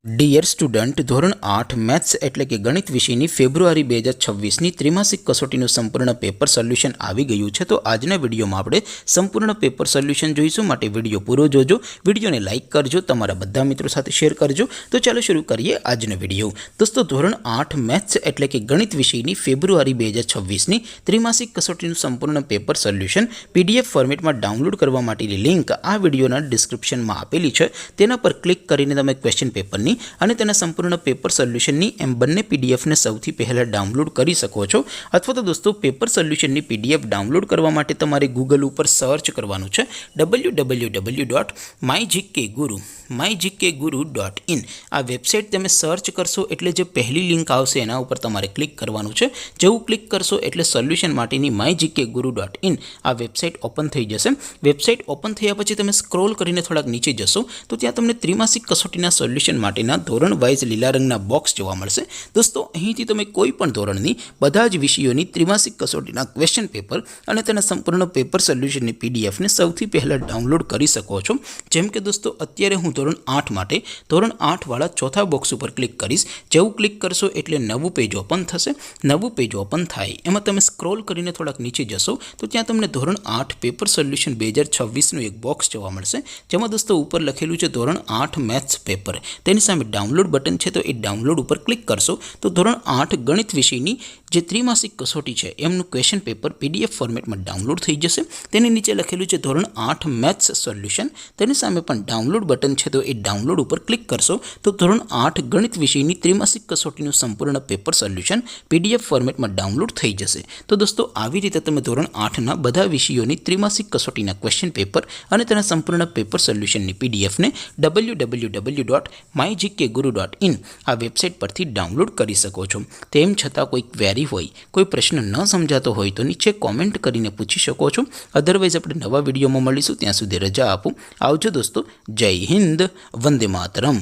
Dear student, ધોરણ 8 maths એટલે કે ગણિત વિષયની ફેબ્રુઆરી 2026ની ત્રિમાસિક કસોટીનું સંપૂર્ણ પેપર સોલ્યુશન આવી ગયું છે। તો આજના વિડીયોમાં આપણે સંપૂર્ણ પેપર સોલ્યુશન જોઈશું, માટે વિડીયો પૂરો જોજો, વિડીયોને લાઇક કરજો, તમારા બધા મિત્રો સાથે શેર કરજો। તો ચાલો શરૂ કરીએ આજનો વિડીયો। દોસ્તો, ધોરણ 8 મેથ્સ એટલે કે ગણિત વિષયની ફેબ્રુઆરી 2026ની ત્રિમાસિક કસોટીનું સંપૂર્ણ પેપર સોલ્યુશન PDF ફોર્મેટમાં ડાઉનલોડ કરવા માટેની લિંક આ વિડીયોના ડિસ્ક્રિપ્શનમાં આપેલી છે। તેના પર ક્લિક કરીને તમે ક્વેશ્ચન પેપરની અને તેના સંપૂર્ણ પેપર સોલ્યુશનની એમ બંને પીડીએફને સૌથી પહેલાં ડાઉનલોડ કરી શકો છો। અથવા તો દોસ્તો, પેપર સોલ્યુશનની PDF ડાઉનલોડ કરવા માટે તમારે ગૂગલ ઉપર સર્ચ કરવાનું છે www.mygkguru.in। આ વેબસાઇટ તમે સર્ચ કરશો એટલે જે પહેલી લિંક આવશે એના ઉપર તમારે ક્લિક કરવાનું છે। જેવું ક્લિક કરશો એટલે સોલ્યુશન માટેની mygkguru.in આ વેબસાઇટ ઓપન થઈ જશે। વેબસાઇટ ઓપન થયા પછી તમે સ્ક્રોલ કરીને થોડાક નીચે જશો તો ત્યાં તમને ત્રિમાસિક કસોટીના સોલ્યુશન માટે ધોરણ વાઇઝ લીલા રંગના બોક્સ જોવા મળશે। દોસ્તો, અહીંથી તમે કોઈ પણ ધોરણની બધા જ વિષયોની ત્રિમાસિક કસોટીના ક્વેશ્ચન પેપર અને તેના સંપૂર્ણ પેપર સોલ્યુશનની પીડીએફને સૌથી પહેલાં ડાઉનલોડ કરી શકો છો। જેમ કે દોસ્તો, અત્યારે હું ધોરણ 8 માટે ધોરણ 8 વાળા ચોથા બોક્સ ઉપર ક્લિક કરીશ। જેવું ક્લિક કરશો એટલે નવું પેજ ઓપન થશે। નવું પેજ ઓપન થાય એમાં તમે સ્ક્રોલ કરીને થોડાક નીચે જશો તો ત્યાં તમને ધોરણ 8 પેપર સોલ્યુશન 2026નું એક બોક્સ જોવા મળશે, જેમાં દોસ્તો ઉપર લખેલું છે ધોરણ 8 મેથ્સ પેપર। તેની સામે ડાઉનલોડ બટન છે, તો એ ડાઉનલોડ ઉપર ક્લિક કરશો તો ધોરણ 8 ગણિત વિષયની જે ત્રિમાસિક કસોટી છે એમનું ક્વેશ્ચન પેપર PDF ફોર્મેટમાં ડાઉનલોડ થઈ જશે। તેની નીચે લખેલું છે ધોરણ 8 મેથ્સ સોલ્યુશન, તેની સામે પણ ડાઉનલોડ બટન છે, તો એ ડાઉનલોડ ઉપર ક્લિક કરશો તો ધોરણ 8 ગણિત વિષયની ત્રિમાસિક કસોટીનું સંપૂર્ણ પેપર સોલ્યુશન PDF ફોર્મેટમાં ડાઉનલોડ થઈ જશે। તો દોસ્તો, આવી રીતે તમે ધોરણ 8ના બધા વિષયોની ત્રિમાસિક કસોટીના ક્વેશ્ચન પેપર અને તેના સંપૂર્ણ પેપર સોલ્યુશનની પીડીએફને www.mygkguru.in આ વેબસાઇટ પરથી ડાઉનલોડ કરી શકો છો। તેમ છતાં કોઈ ક્વેરી હોય, કોઈ પ્રશ્ન ન સમજાતો હોય તો નીચે કોમેન્ટ કરીને પૂછી શકો છો। અધરવાઇઝ આપણે નવા વિડીયોમાં મળીશું, ત્યાં સુધી રજા આપો। આવજો દોસ્તો, જય હિન્દ, વંદે માતરમ।